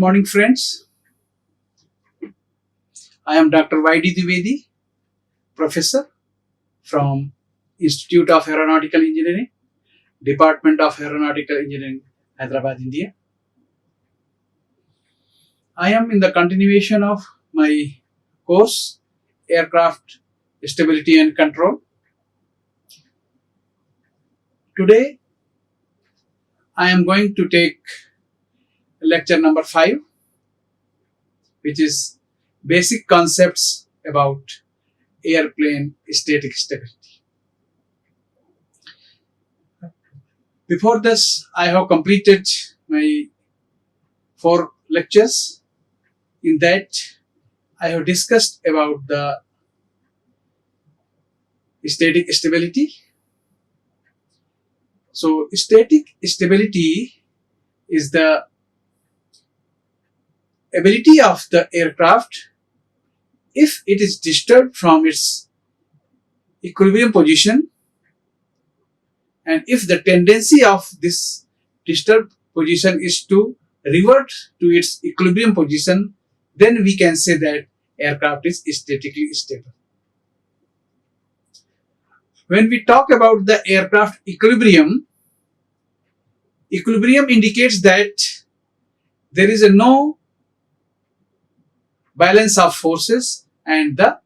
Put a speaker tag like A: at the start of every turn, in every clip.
A: morning, friends. I am Dr. Dwivedhi, Professor from Institute of Aeronautical Engineering, Department of Aeronautical Engineering, Hyderabad, India. I am in the continuation of my course, Aircraft Stability and Control. Today, I am going to take lecture number 5, which is Basic Concepts about Airplane Static Stability. Before this, I have completed my 4 lectures. In that, I have discussed about the static stability. So, static stability is the ability of the aircraft, if it is disturbed from its equilibrium position, and if the tendency of this disturbed position is to revert to its equilibrium position, then we can say that aircraft is statically stable. When we talk about the aircraft equilibrium, equilibrium indicates that there is no balance of forces and the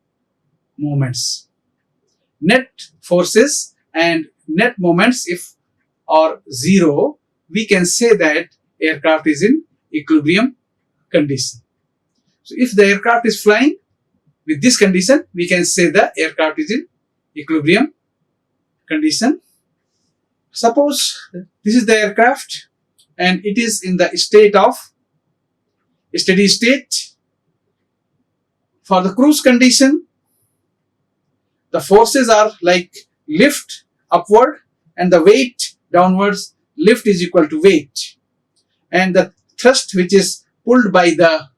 A: moments. Net forces and net moments, if are zero, we can say that aircraft is in equilibrium condition. So if the aircraft is flying with this condition, we can say the aircraft is in equilibrium condition. Suppose this is the aircraft and it is in the state of steady state. For the cruise condition, the forces are like lift upward and the weight downwards. Lift is equal to weight, and the thrust which is pulled by the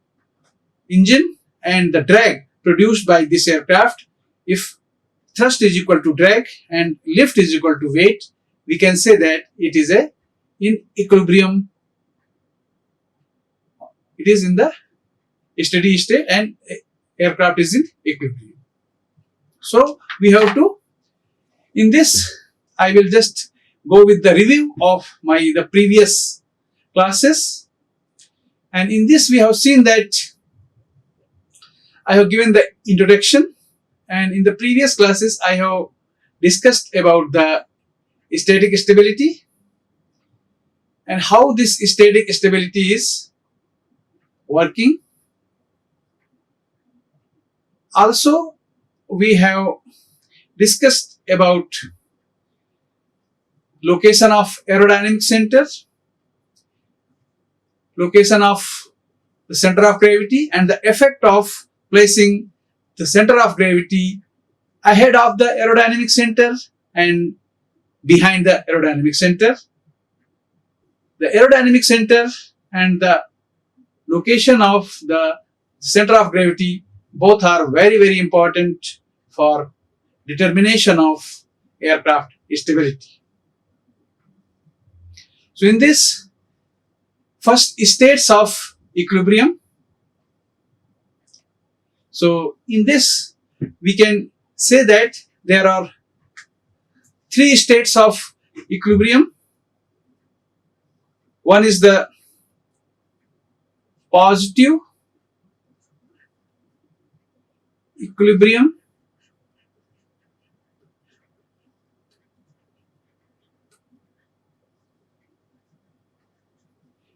A: engine and the drag produced by this aircraft, if thrust is equal to drag and lift is equal to weight, we can say that it is in equilibrium. It is in the steady state and aircraft is in equilibrium. So we have to, in this, I will just go with the review of the previous classes, and in this we have seen that I have given the introduction, and in the previous classes I have discussed about the static stability and how this static stability is working. Also, we have discussed about location of aerodynamic center, location of the center of gravity, and the effect of placing the center of gravity ahead of the aerodynamic center and behind the aerodynamic center. The aerodynamic center and the location of the center of gravity both are very, very important for determination of aircraft stability. So in this, first states of equilibrium. So in this, we can say that there are 3 states of equilibrium. One is the positive equilibrium,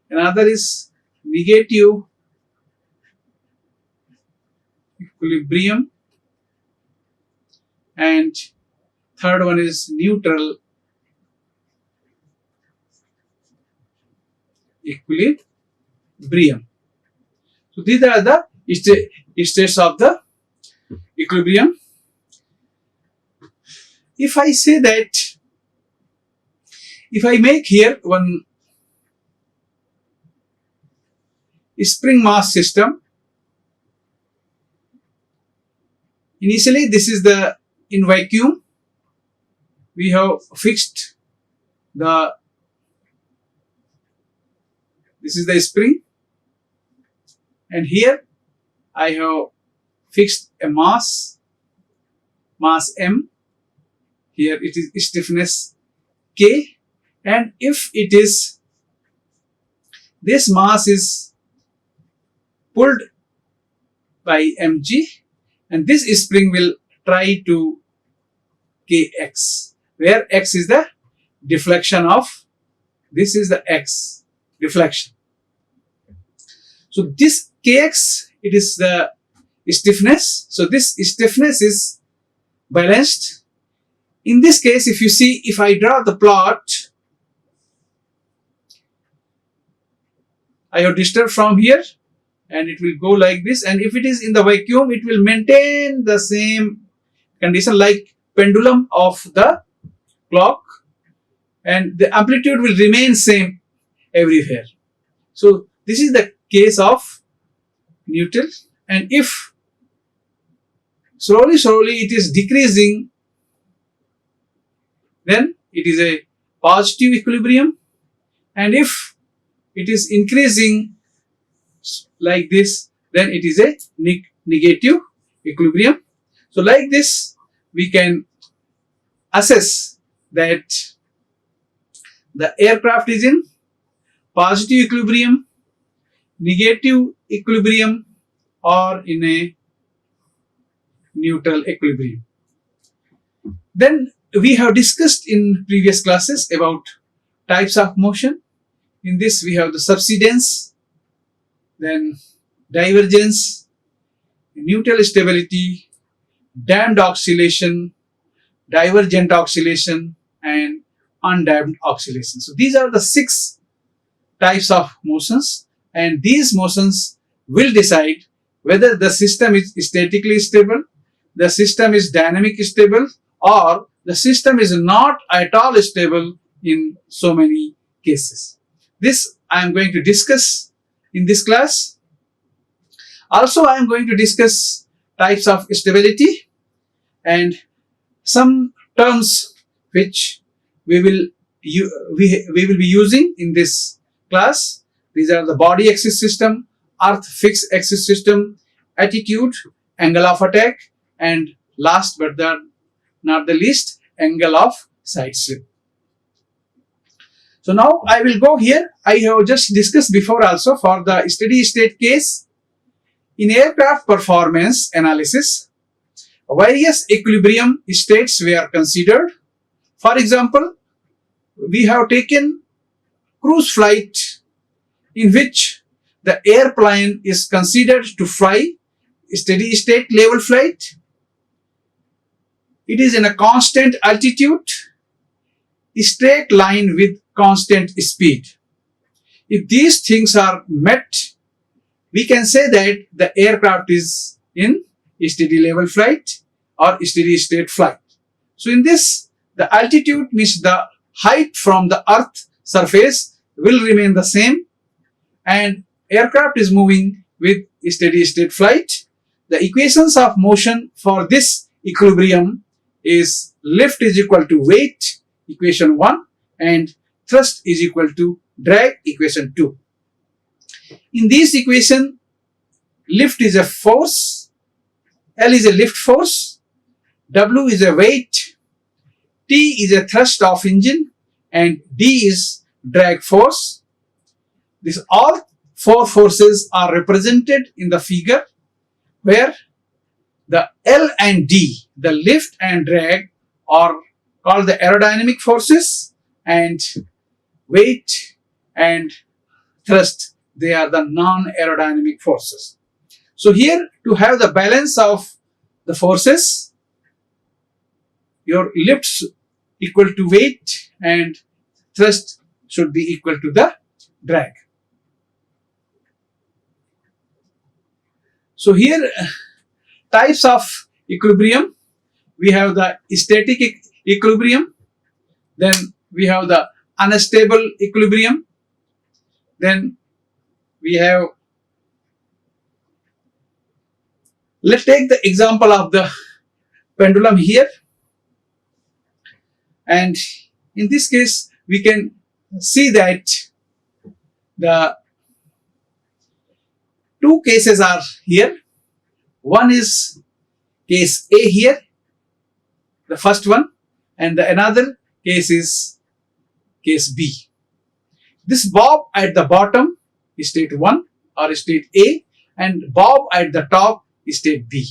A: another is negative equilibrium, and third one is neutral equilibrium. So these are the states of the equilibrium. If I say that, if I make here one spring mass system, initially this is the in vacuum, we have fixed this is the spring, and here I have fixed a mass M. Here it is stiffness K, and if it is this mass is pulled by mg, and this spring will try to kx, where x is the deflection of, this is the x deflection. So this kx, it is the stiffness. So this stiffness is balanced. In this case, if you see, if I draw the plot, I have disturbed from here and it will go like this, and if it is in the vacuum, it will maintain the same condition like pendulum of the clock, and the amplitude will remain same everywhere. So this is the case of neutral, and if slowly it is decreasing, then it is a positive equilibrium, and if it is increasing like this, then it is a negative equilibrium. So like this, we can assess that the aircraft is in positive equilibrium, negative equilibrium, or in a neutral equilibrium. Then we have discussed in previous classes about types of motion. In this we have the subsidence, then divergence, neutral stability, damped oscillation, divergent oscillation, and undamped oscillation. So these are the 6 types of motions, and these motions will decide whether the system is statically stable, the system is dynamic stable, or the system is not at all stable in so many cases. This I am going to discuss in this class. Also, I am going to discuss types of stability and some terms which we will be using in this class. These are the body axis system, earth fixed axis system, attitude, angle of attack, and last but not the least, angle of side slip. So now I will go here. I have just discussed before also for the steady state case. In aircraft performance analysis, various equilibrium states were considered. For example, we have taken cruise flight in which the airplane is considered to fly steady state level flight. It is in a constant altitude, straight line with constant speed. If these things are met, we can say that the aircraft is in steady level flight or steady state flight. So in this, the altitude means the height from the earth surface will remain the same, and aircraft is moving with steady state flight. The equations of motion for this equilibrium is lift is equal to weight, equation 1, and thrust is equal to drag, equation 2. In this equation, lift is a force, L is a lift force, W is a weight, T is a thrust of engine, and D is drag force. These all 4 forces are represented in the figure, where the L and D, the lift and drag, are called the aerodynamic forces, and weight and thrust, they are the non-aerodynamic forces. So here, to have the balance of the forces, your lifts equal to weight and thrust should be equal to the drag. So here, types of equilibrium, we have the static equilibrium, then we have the unstable equilibrium, then we have, let's take the example of the pendulum here, and in this case we can see that the two cases are here. One is case A here, the first one, and another case is case B. This bob at the bottom is state 1 or state A, and bob at the top is state B.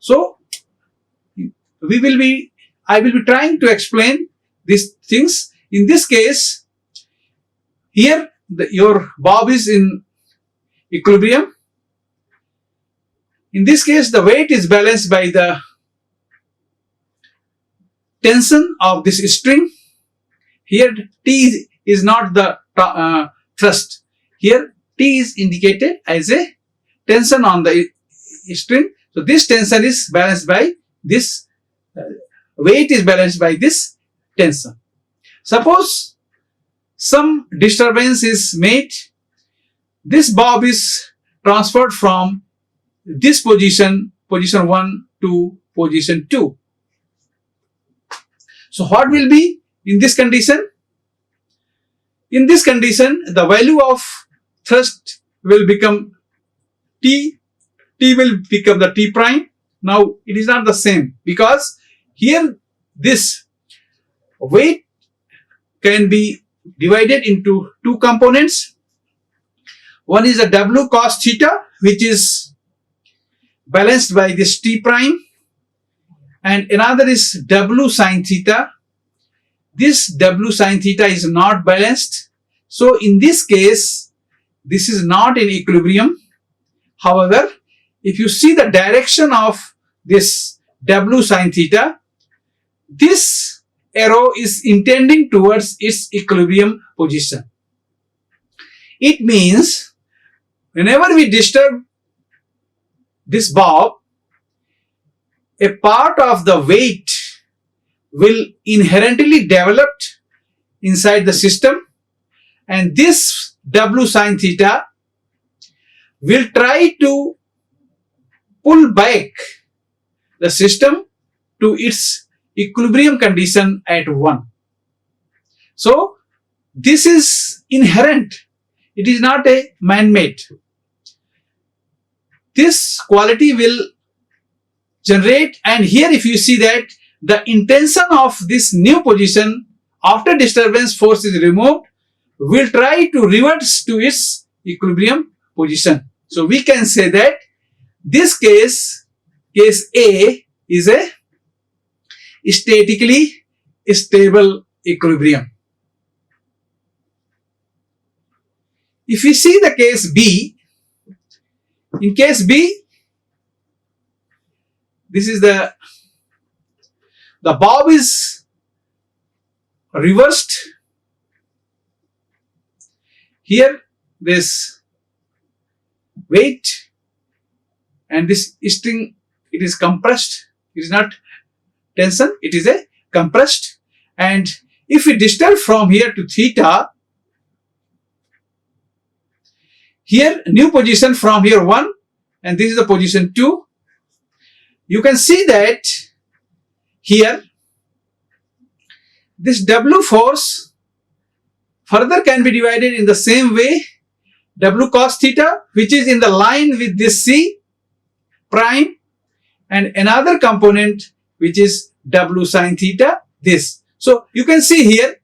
A: So I will be trying to explain these things. In this case, here your bob is in equilibrium. In this case, the weight is balanced by the tension of this string. Here T is not the thrust. Here T is indicated as a tension on the string. So this tension is balanced by this, weight is balanced by this tension. Suppose some disturbance is made. This bob is transferred from this position 1 to position 2. So what will be in this condition? In this condition, the value of thrust will become T. T will become the T prime. Now it is not the same, because here this weight can be divided into two components. One is a W cos theta, which is balanced by this T prime, and another is W sin theta. This W sin theta is not balanced. So in this case, this is not in equilibrium. However, if you see the direction of this W sin theta, this arrow is intending towards its equilibrium position. It means whenever we disturb this bob, a part of the weight will inherently develop inside the system, and this W sin theta will try to pull back the system to its equilibrium condition at 1. So this is inherent. It is not a man-made. This quality will generate, and here if you see that the intention of this new position after disturbance force is removed will try to revert to its equilibrium position. So we can say that this case A, is a statically stable equilibrium. If we see the case B, in case B, this is the bob is reversed. Here this weight and this string, it is compressed. It is not tension, it is a compressed. And if we disturb from here to theta, here new position from here 1, and this is the position 2. You can see that here this W force further can be divided in the same way. W cos theta, which is in the line with this C prime, and another component which is W sin theta, this. So you can see here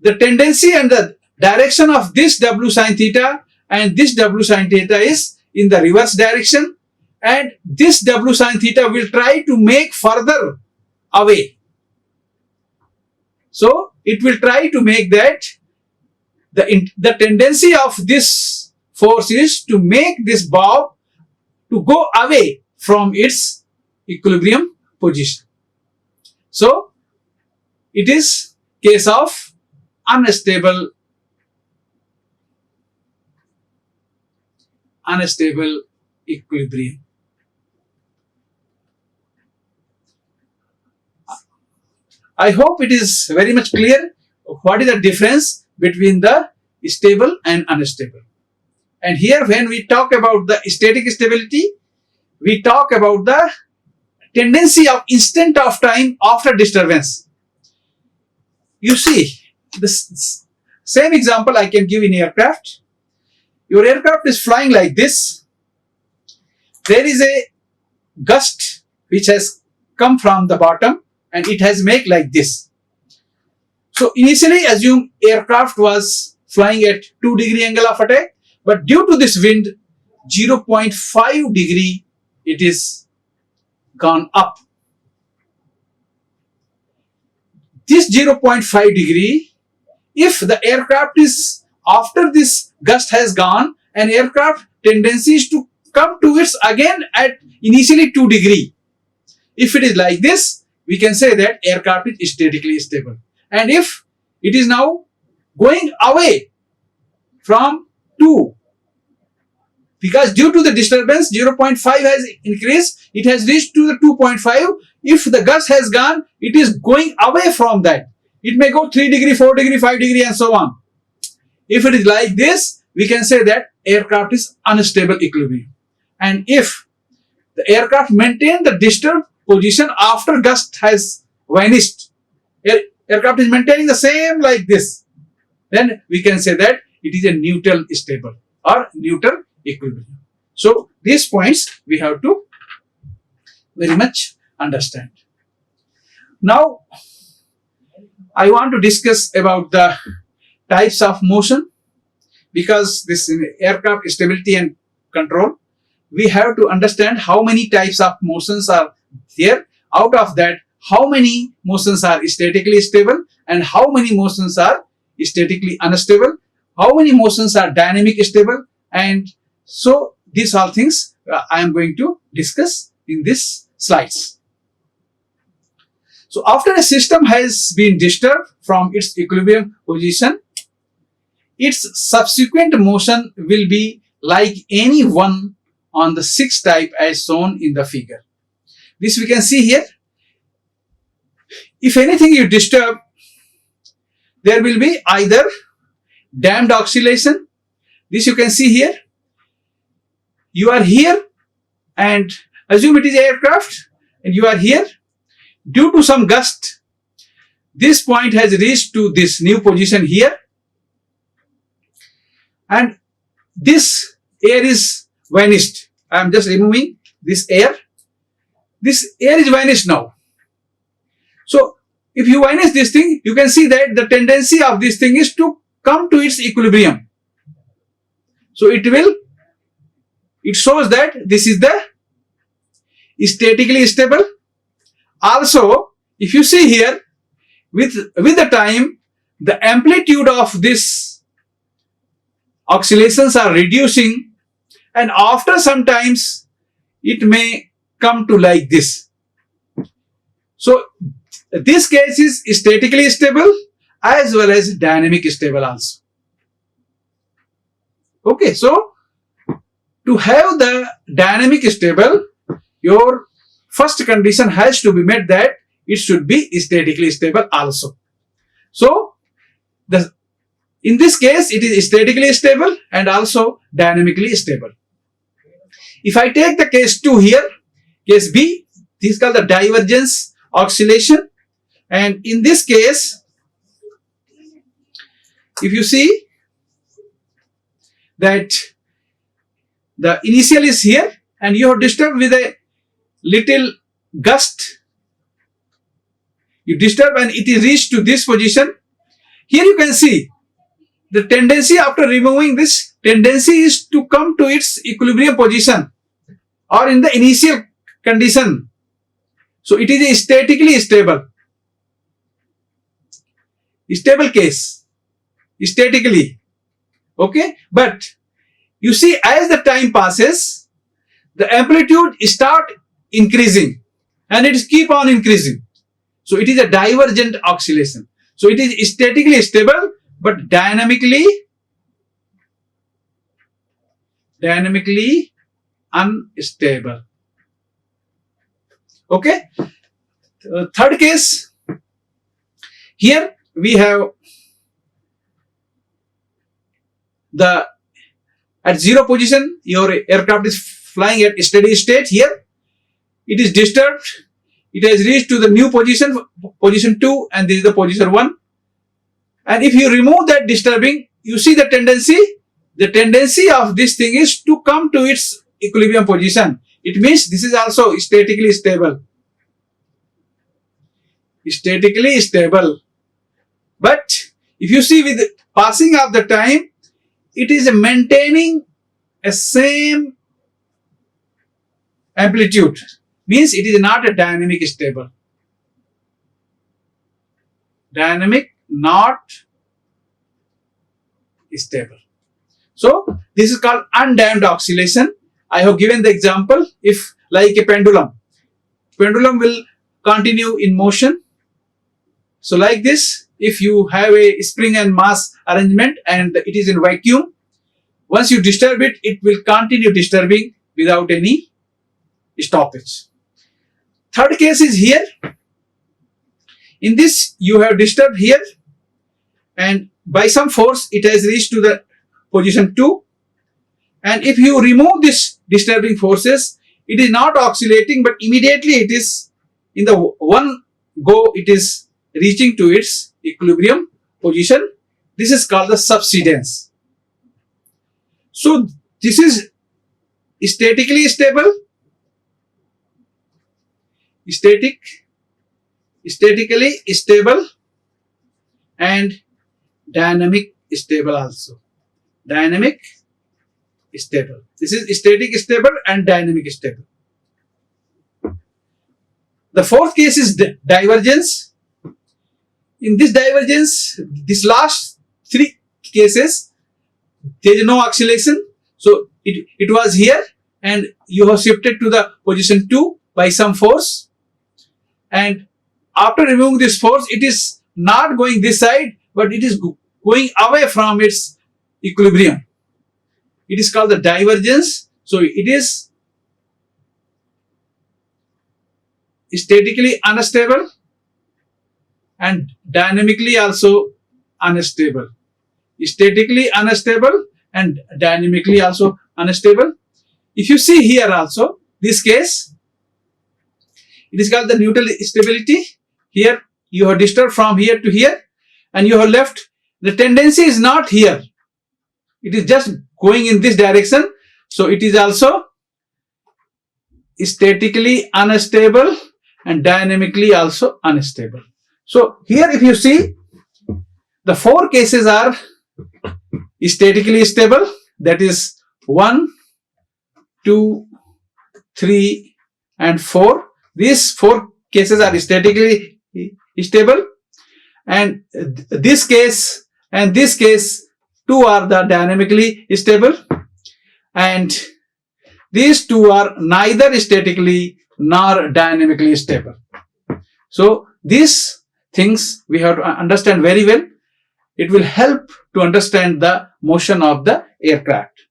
A: the tendency and the direction of this W sin theta and this W sin theta is in the reverse direction, and this W sin theta will try to make further away. So it will try to make that the tendency of this force is to make this bob to go away from its equilibrium position. So it is case of unstable equilibrium. I hope it is very much clear what is the difference between the stable and unstable. And here when we talk about the static stability, we talk about the tendency of instant of time after disturbance. You see, this same example I can give in aircraft. your aircraft is flying like this. There is a gust which has come from the bottom and it has made like this. So initially assume aircraft was flying at 2-degree angle of attack, but due to this wind 0.5 degree it is gone up. This 0.5 degree, if the aircraft is after this gust has gone, an aircraft tendency is to come to its again at initially 2 degree. If it is like this, we can say that aircraft is statically stable. And if it is now going away from 2, because due to the disturbance 0.5 has increased, it has reached to the 2.5. If the gust has gone, it is going away from that. It may go 3 degree, 4 degree, 5 degree and so on. If it is like this, we can say that aircraft is unstable equilibrium. And if the aircraft maintain the disturbed position after gust has vanished, aircraft is maintaining the same like this, then we can say that it is a neutral stable or neutral equilibrium. So these points we have to very much understand. Now I want to discuss about the types of motion, because this in aircraft stability and control, we have to understand how many types of motions are there. Out of that, how many motions are statically stable and how many motions are statically unstable, how many motions are dynamic stable, and so these all things I am going to discuss in these slides. So after a system has been disturbed from its equilibrium position, its subsequent motion will be like any one on the 6th type as shown in the figure. This we can see here. If anything you disturb, there will be either damped oscillation. This you can see here. You are here and assume it is aircraft and you are here. Due to some gust, this point has reached to this new position here, and this air is vanished. I am just removing this air. This air is vanished now. So if you vanish this thing, you can see that the tendency of this thing is to come to its equilibrium. So it shows that this is the statically stable. Also, if you see here, with the time, the amplitude of this oscillations are reducing, and after some times it may come to like this. So this case is statically stable as well as dynamic stable also. Okay, so to have the dynamic stable, your first condition has to be met that it should be statically stable also. So in this case it is statically stable and also dynamically stable. If I take the case 2 here, case B, this is called the divergence oscillation, and in this case if you see that the initial is here and you are disturbed with a little gust, you disturb and it is reached to this position. Here you can see the tendency after removing this tendency is to come to its equilibrium position or in the initial condition. So it is a statically stable case, statically. Okay, but you see as the time passes, the amplitude start increasing and it keep on increasing. So it is a divergent oscillation. So it is statically stable but dynamically unstable. Okay. Third case, here we have at 0 position, your aircraft is flying at steady state. Here it is disturbed, it has reached to the new position, position 2, and this is the position 1. And if you remove that disturbing, you see the tendency, the tendency of this thing is to come to its equilibrium position. It means this is also statically stable. Statically stable. But if you see with passing of the time, it is maintaining a same amplitude. Means it is not a dynamic stable. Dynamic, not stable. So this is called undamped oscillation. I have given the example. If like a pendulum will continue in motion. So like this, if you have a spring and mass arrangement and it is in vacuum, once you disturb it, it will continue disturbing without any stoppage. Third case is here. In this, you have disturbed here, and by some force it has reached to the position 2. And if you remove this disturbing forces, it is not oscillating, but immediately it is in the one go, it is reaching to its equilibrium position. This is called the subsidence. So this is statically stable, statically stable, and dynamic stable also. Dynamic stable. This is static stable and dynamic stable. The fourth case is divergence. In this divergence, this last three cases, there is no oscillation. So it was here and you have shifted to the position 2 by some force. And after removing this force, it is not going this side, but it is going away from its equilibrium. It is called the divergence. So it is statically unstable and dynamically also unstable. Statically unstable and dynamically also unstable. If you see here also, this case, it is called the neutral stability. Here you have disturbed from here to here and you have left. The tendency is not here. It is just going in this direction. So it is also statically unstable and dynamically also unstable. So here if you see, the four cases are statically stable, that is 1, 2, 3 and 4. These four cases are statically stable, and this case and this case, two are the dynamically stable, and these two are neither statically nor dynamically stable. So these things we have to understand very well. It will help to understand the motion of the aircraft.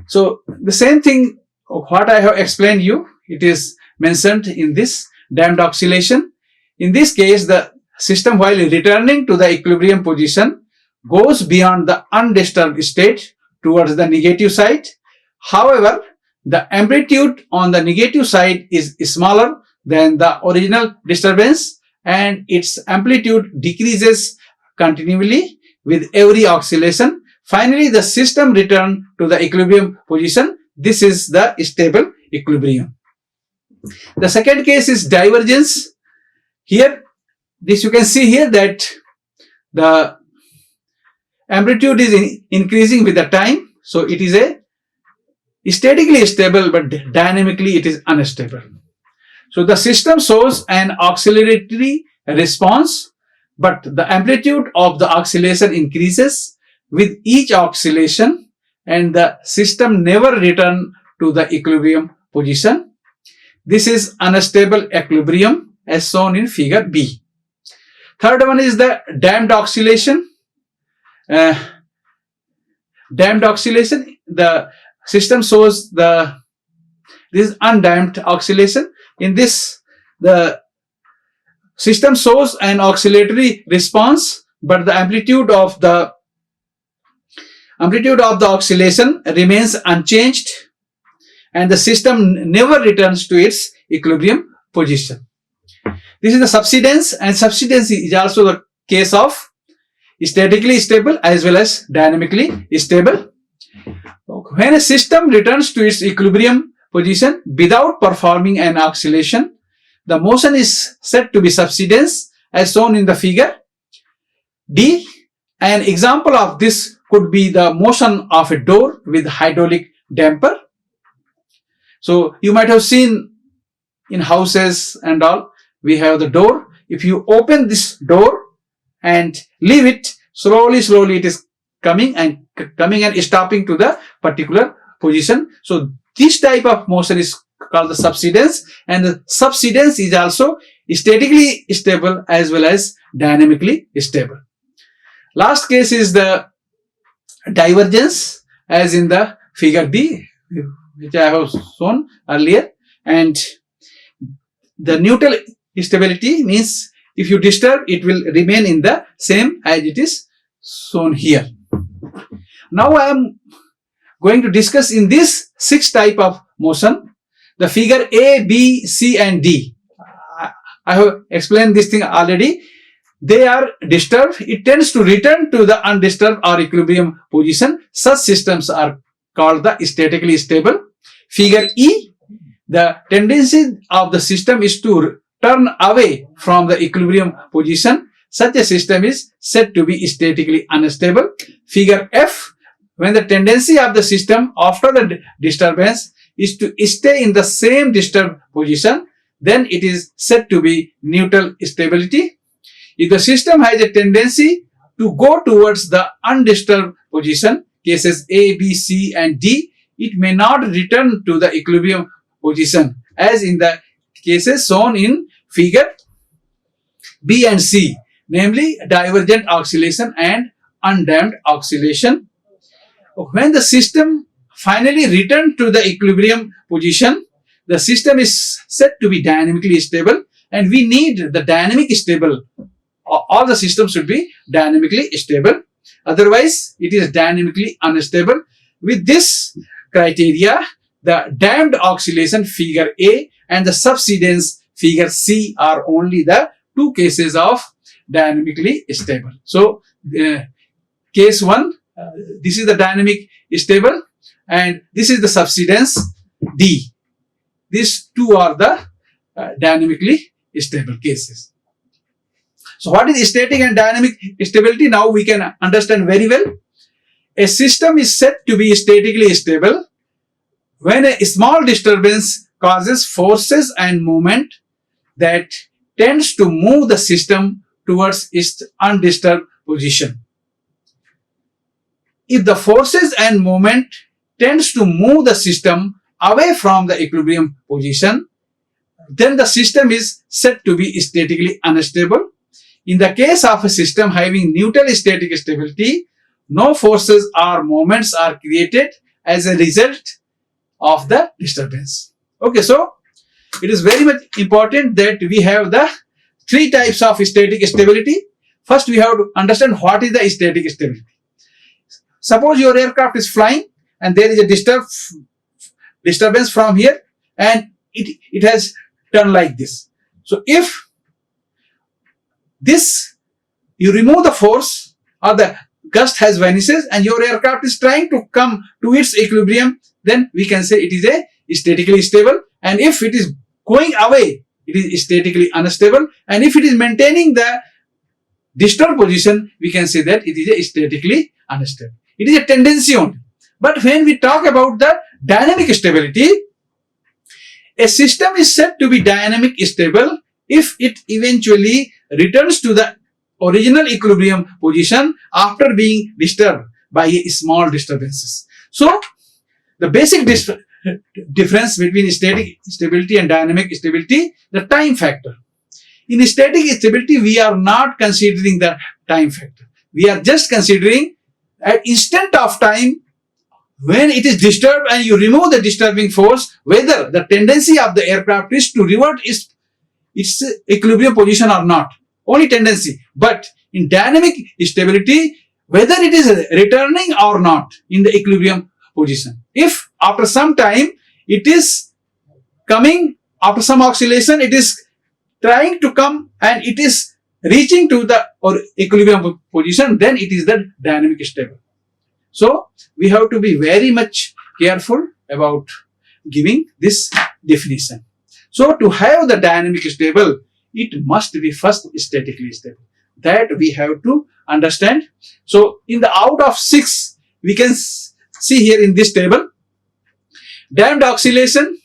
A: So the same thing what I have explained you, it is mentioned in this damped oscillation. In this case, the system while returning to the equilibrium position goes beyond the undisturbed state towards the negative side. However, the amplitude on the negative side is smaller than the original disturbance and its amplitude decreases continually with every oscillation. Finally, the system returns to the equilibrium position. This is the stable equilibrium. The second case is divergence. Here, this you can see here that the amplitude is increasing with the time. So it is a statically stable, but dynamically it is unstable. So the system shows an oscillatory response, but the amplitude of the oscillation increases with each oscillation and the system never returns to the equilibrium position. This is unstable equilibrium as shown in figure B. Third one is the damped oscillation. Damped oscillation, the system shows this undamped oscillation. In this, the system shows an oscillatory response, but the amplitude of the oscillation remains unchanged and the system never returns to its equilibrium position. This is the subsidence, and subsidence is also the case of statically stable as well as dynamically stable. When a system returns to its equilibrium position without performing an oscillation, the motion is said to be subsidence as shown in the figure D. An example of this could be the motion of a door with hydraulic damper. So you might have seen in houses and all, we have the door. If you open this door and leave it, slowly it is coming and stopping to the particular position. So this type of motion is called the subsidence, and the subsidence is also statically stable as well as dynamically stable. Last case is the divergence, as in the figure B, which I have shown earlier. And the neutral stability means if you disturb, it will remain in the same as it is shown here. Now I am going to discuss in this 6 type of motion, the figure A, B, C and D. I have explained this thing already. They are disturbed, it tends to return to the undisturbed or equilibrium position. Such systems are called the statically stable. Figure E, the tendency of the system is to turn away from the equilibrium position. Such a system is said to be statically unstable. Figure F, when the tendency of the system after the disturbance is to stay in the same disturbed position, then it is said to be neutral stability. If the system has a tendency to go towards the undisturbed position, cases A, B, C and D, it may not return to the equilibrium position, as in the cases shown in figure B and C, namely divergent oscillation and undamped oscillation. When the system finally returns to the equilibrium position, the system is said to be dynamically stable, and we need the dynamic stable. All the systems should be dynamically stable. Otherwise, it is dynamically unstable. With this criteria, the damped oscillation figure A and the subsidence figure C are only the 2 cases of dynamically stable. So, case 1, this is the dynamic stable and this is the subsidence D. These 2 are the dynamically stable cases. So what is static and dynamic stability? Now we can understand very well. A system is said to be statically stable when a small disturbance causes forces and movement that tends to move the system towards its undisturbed position. If the forces and movement tends to move the system away from the equilibrium position, then the system is said to be statically unstable. In the case of a system having neutral static stability, no forces or moments are created as a result of the disturbance. Okay, so it is very much important that we have the 3 types of static stability. First, we have to understand what is the static stability. Suppose your aircraft is flying and there is a disturbance from here and it has turned like this. So if this, you remove the force or the gust has vanishes and your aircraft is trying to come to its equilibrium, then we can say it is a statically stable. And if it is going away, it is statically unstable. And if it is maintaining the disturbed position, we can say that it is a statically unstable. It is a tendency only. But when we talk about the dynamic stability, a system is said to be dynamic stable if it eventually returns to the original equilibrium position after being disturbed by small disturbances. So, the basic difference between static stability and dynamic stability, the time factor. In static stability, we are not considering the time factor. We are just considering an instant of time when it is disturbed and you remove the disturbing force, whether the tendency of the aircraft is to revert its equilibrium position or not. Only tendency. But in dynamic stability, whether it is returning or not in the equilibrium position. If after some time it is coming, after some oscillation, it is trying to come and it is reaching to the or equilibrium position, then it is the dynamic stable. So we have to be very much careful about giving this definition. So to have the dynamic stable, it must be first statically stable. That we have to understand. So in the out of 6, we can see here in this table, damped oscillation,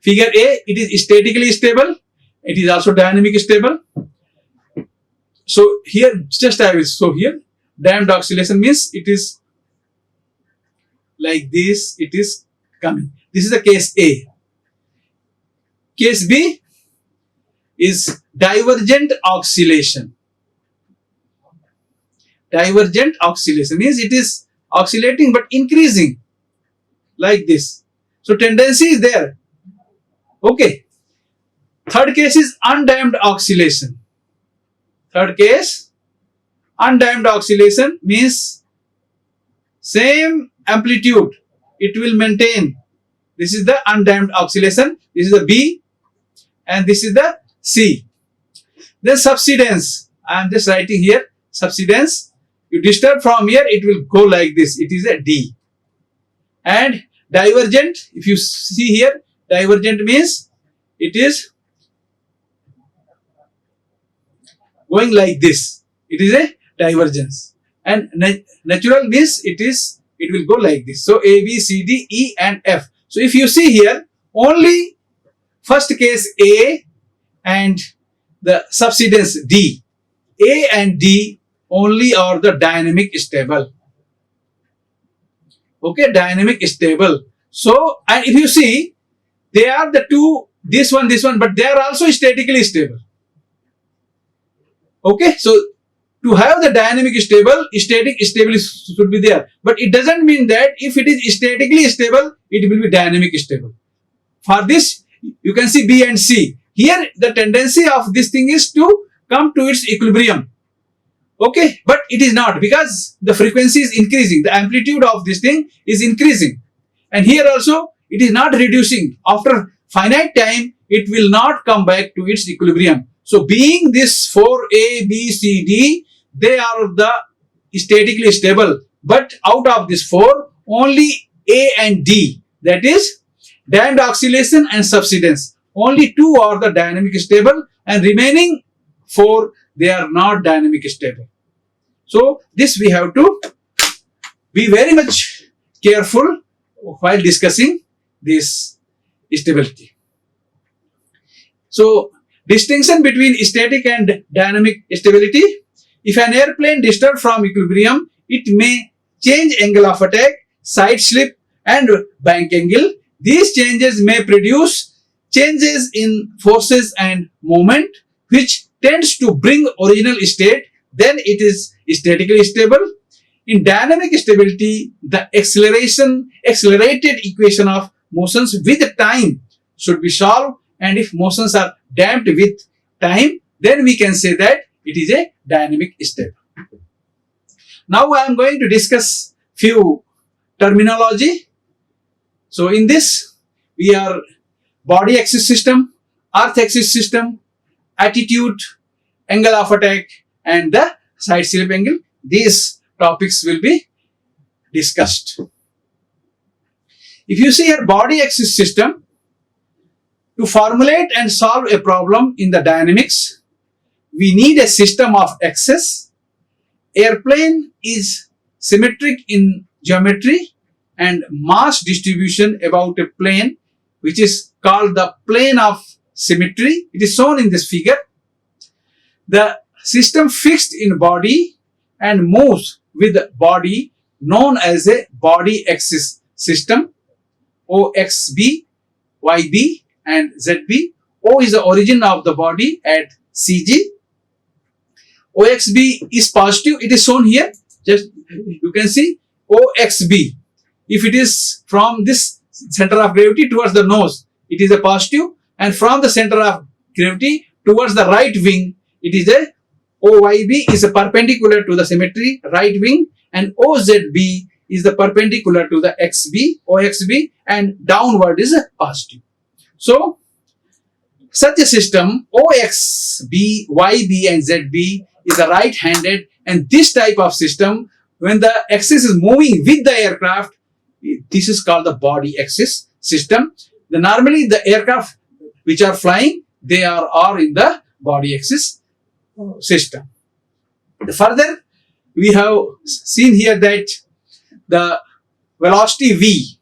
A: figure A, it is statically stable. It is also dynamic stable. So here, just I will show here, damped oscillation means it is like this, it is coming. This is the case A. Case B is divergent oscillation. Divergent oscillation means it is oscillating but increasing like this. So tendency is there. Okay. Third case is undamped oscillation. Third case, undamped oscillation means same amplitude it will maintain. This is the undamped oscillation. This is the B and this is the C. Then subsidence. I am just writing here subsidence. You disturb from here, it will go like this. It is a D. And divergent, if you see here, divergent means it is going like this. It is a divergence. And natural means it will go like this. So A, B, C, D, E and F. So if you see here, only first case A and the subsidence D. A and D only are the dynamic stable. Okay, dynamic stable. So, and if you see, they are the two, this one, but they are also statically stable. Okay, so to have the dynamic stable, static stability should be there. But it doesn't mean that if it is statically stable, it will be dynamic stable. For this, you can see B and C. Here, the tendency of this thing is to come to its equilibrium. Okay, but it is not, because the frequency is increasing. The amplitude of this thing is increasing. And here also, it is not reducing. After finite time, it will not come back to its equilibrium. So being this 4A, B, C, D, they are the statically stable. But out of this 4, only A and D, that is damped oscillation and subsidence, only 2 are the dynamic stable, and remaining 4, they are not dynamic stable. So this we have to be very much careful while discussing this stability. So distinction between static and dynamic stability. If an airplane disturbed from equilibrium, it may change angle of attack, side slip and bank angle. These changes may produce changes in forces and moment, which tends to bring original state. Then it is statically stable. In dynamic stability, the accelerated equation of motions with time should be solved, and if motions are damped with time, then we can say that it is a dynamic stable. Now I am going to discuss few terminology. So in this, we are body axis system, earth axis system, attitude, angle of attack and the side slip angle. These topics will be discussed. If you see here body axis system, to formulate and solve a problem in the dynamics, we need a system of axes. Airplane is symmetric in geometry and mass distribution about a plane, which is called the plane of symmetry. It is shown in this figure. The system fixed in body and moves with body, known as a body axis system. OXB, YB and ZB. O is the origin of the body at CG. OXB is positive. It is shown here. Just you can see OXB. If it is from this center of gravity towards the nose, it is a positive, and from the center of gravity towards the right wing, it is a OYB is a perpendicular to the symmetry right wing, and OZB is the perpendicular to the XB, OXB, and downward is a positive. So Such a system, OXB, YB and ZB is a right-handed, and this type of system, when the axis is moving with the aircraft, this is called the body axis system. Normally the aircraft which are flying, they are in the body axis system. Further, we have seen here that the velocity V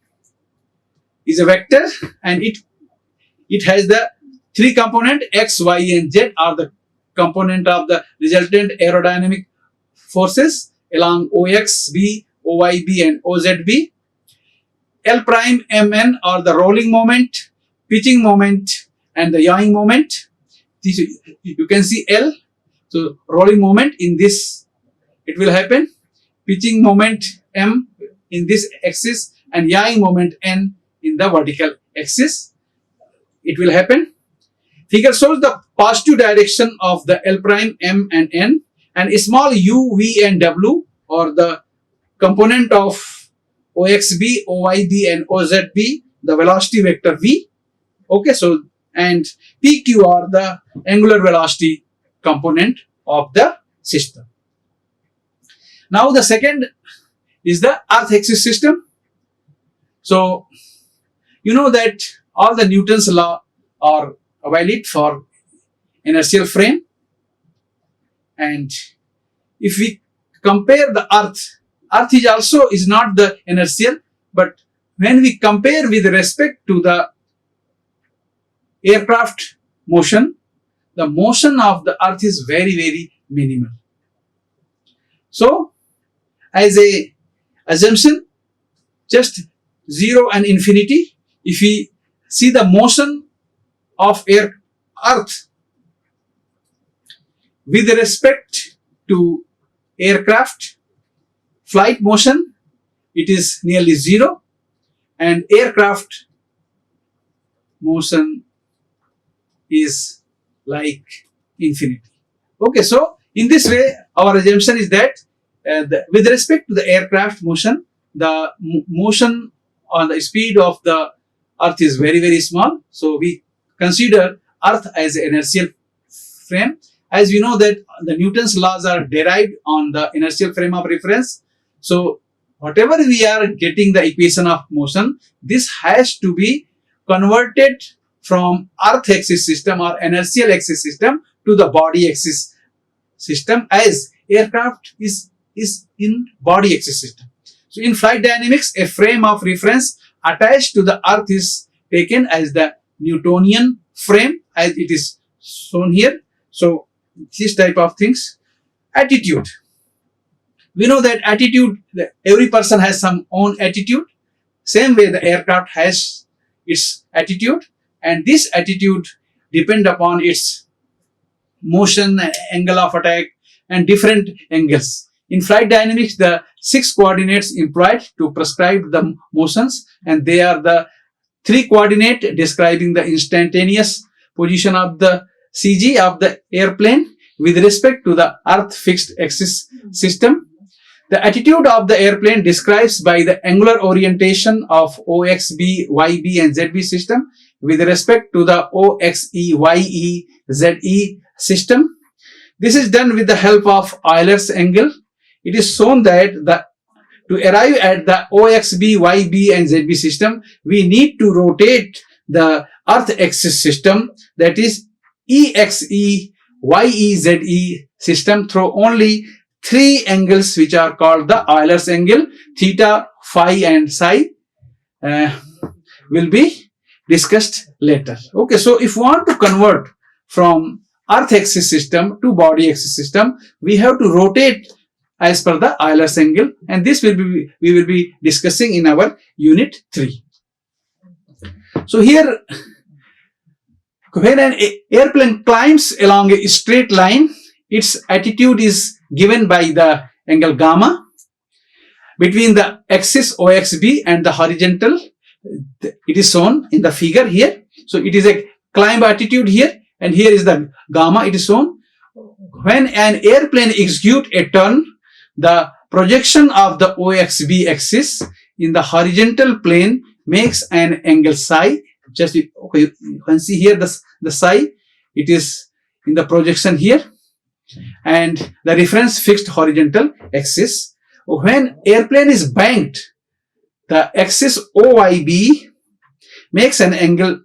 A: is a vector, and it has the three component X, Y and Z are the component of the resultant aerodynamic forces along OXB, OYB and OZB. L prime Mn are the rolling moment, pitching moment and the yawing moment. This, you can see L, so rolling moment in this it will happen, pitching moment M in this axis and yawing moment N in the vertical axis it will happen. Figure shows the positive direction of the L prime, M and N, and a small U, V and W or the component of OXB, OYB and OZB, the velocity vector V. Okay, so and PQ are the angular velocity component of the system. Now the second is the earth axis system. So you know that all the Newton's law are valid for inertial frame, and if we compare the earth is also is not the inertial, but when we compare with respect to the aircraft motion, the motion of the earth is very, very minimal. So as a assumption, just 0 and infinity, if we see the motion of earth with respect to aircraft flight motion, it is nearly 0, and aircraft motion is like infinity. Okay, so in this way our assumption is that with respect to the aircraft motion, the motion on the speed of the earth is very, very small. So we consider earth as an inertial frame. As we know that the Newton's laws are derived on the inertial frame of reference. So whatever we are getting the equation of motion, this has to be converted from earth axis system or inertial axis system to the body axis system, as aircraft is in body axis system. So in flight dynamics, a frame of reference attached to the earth is taken as the Newtonian frame, as it is shown here. So this type of things. Attitude. We know that attitude, every person has some own attitude. Same way the aircraft has its attitude, and this attitude depend upon its motion, angle of attack and different angles. In flight dynamics, the 6 coordinates employed to prescribe the motions, and they are the 3 coordinate describing the instantaneous position of the CG of the airplane with respect to the earth fixed axis system. The attitude of the airplane describes by the angular orientation of OXB, YB and ZB system with respect to the OXE, YE, ZE system. This is done with the help of Euler's angle. It is shown that to arrive at the OXB, YB and ZB system, we need to rotate the earth axis system, that is EXE, YE, ZE system, through only 3 angles which are called the Euler's angle. Theta, phi and psi will be discussed later. Okay, so if we want to convert from earth axis system to body axis system, we have to rotate as per the Euler's angle, and this we will be discussing in our unit 3. So here, when an airplane climbs along a straight line, its attitude is given by the angle gamma between the axis OXB and the horizontal. It is shown in the figure here. So it is a climb attitude here, and here is the gamma, it is shown. When an airplane executes a turn, the projection of the OXB axis in the horizontal plane makes an angle psi just okay, you can see here the psi, it is in the projection here, and the reference fixed horizontal axis. When airplane is banked, the axis OYB makes an angle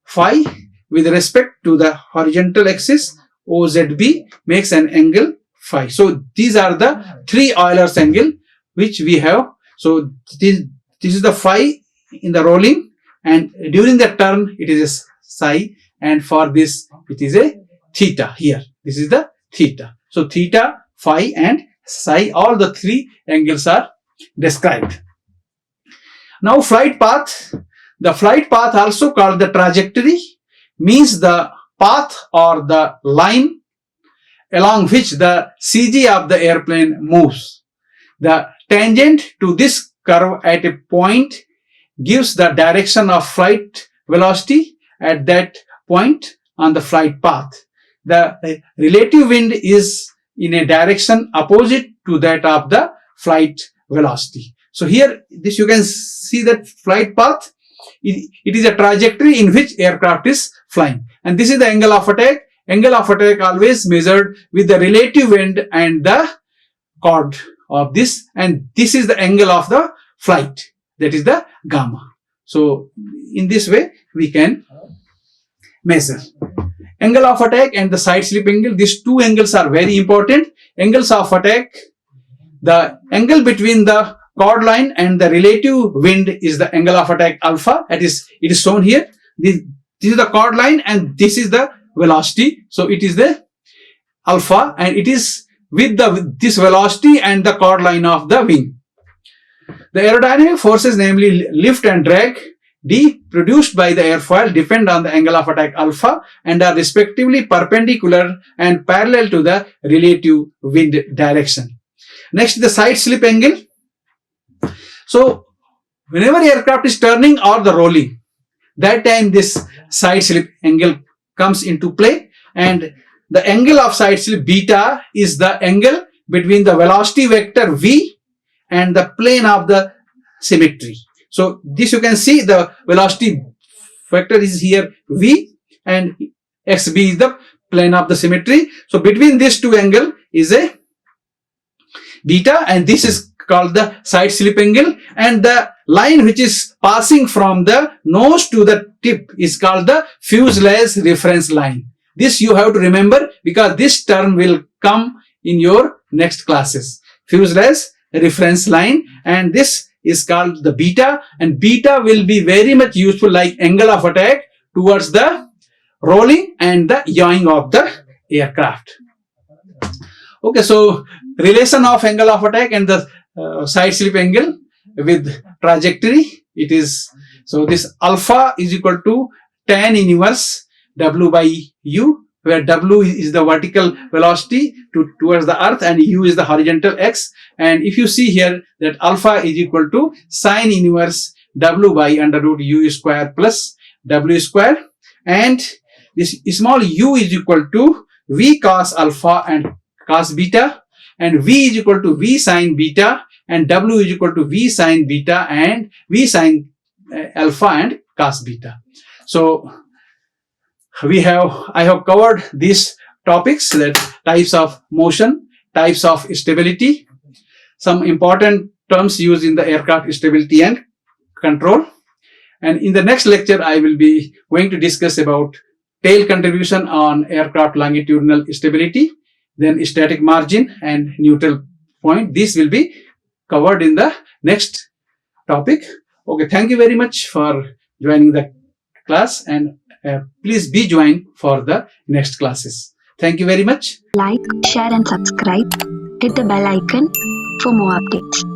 A: phi with respect to the horizontal axis. OZB makes an angle phi. So these are the three Euler's angle which we have. So this is the phi in the rolling, and during the turn it is a psi, and for this it is a theta here. This is the theta. So theta, phi and psi, all the three angles are described. Now flight path. The flight path, also called the trajectory, means the path or the line along which the CG of the airplane moves. The tangent to this curve at a point gives the direction of flight velocity at that point on the flight path. The relative wind is in a direction opposite to that of the flight velocity. So here, this you can see that flight path, it is a trajectory in which aircraft is flying. And this is the angle of attack. Angle of attack always measured with the relative wind and the chord of this. And this is the angle of the flight. That is the gamma. So in this way, we can measure. Angle of attack and the side slip angle. These two angles are very important. Angles of attack, the angle between the chord line and the relative wind is the angle of attack alpha. It is shown here. This is the chord line and this is the velocity. So it is the alpha, and it is with this velocity and the chord line of the wing. The aerodynamic forces, namely lift and drag, D, produced by the airfoil, depend on the angle of attack alpha and are respectively perpendicular and parallel to the relative wind direction. Next, the side slip angle. So whenever aircraft is turning or the rolling, that time this side slip angle comes into play, and the angle of side slip beta is the angle between the velocity vector v and the plane of the symmetry. So this you can see, the velocity vector is here v and xb is the plane of the symmetry. So between these two angle is a beta, and this is called the side slip angle, and the line which is passing from the nose to the tip is called the fuselage reference line. This you have to remember because this term will come in your next classes. Fuselage reference line, and this is called the beta, and beta will be very much useful like angle of attack towards the rolling and the yawing of the aircraft. Okay, so relation of angle of attack and the side slip angle with trajectory, it is, so this alpha is equal to tan inverse W by U, where W is the vertical velocity towards the earth and U is the horizontal X. And if you see here that alpha is equal to sine inverse W by under root U square plus W square, and this small u is equal to V cos alpha and cos beta, and V is equal to V sin beta, and W is equal to V sin beta and V sin alpha and cos beta. So I have covered these topics, that types of motion, types of stability, some important terms used in the aircraft stability and control. And in the next lecture, I will be going to discuss about tail contribution on aircraft longitudinal stability, then static margin and neutral point. This will be covered in the next topic. Okay, thank you very much for joining the class, and please be joined for the next classes. Thank you very much.
B: Like, share and subscribe. Hit the bell icon for more updates.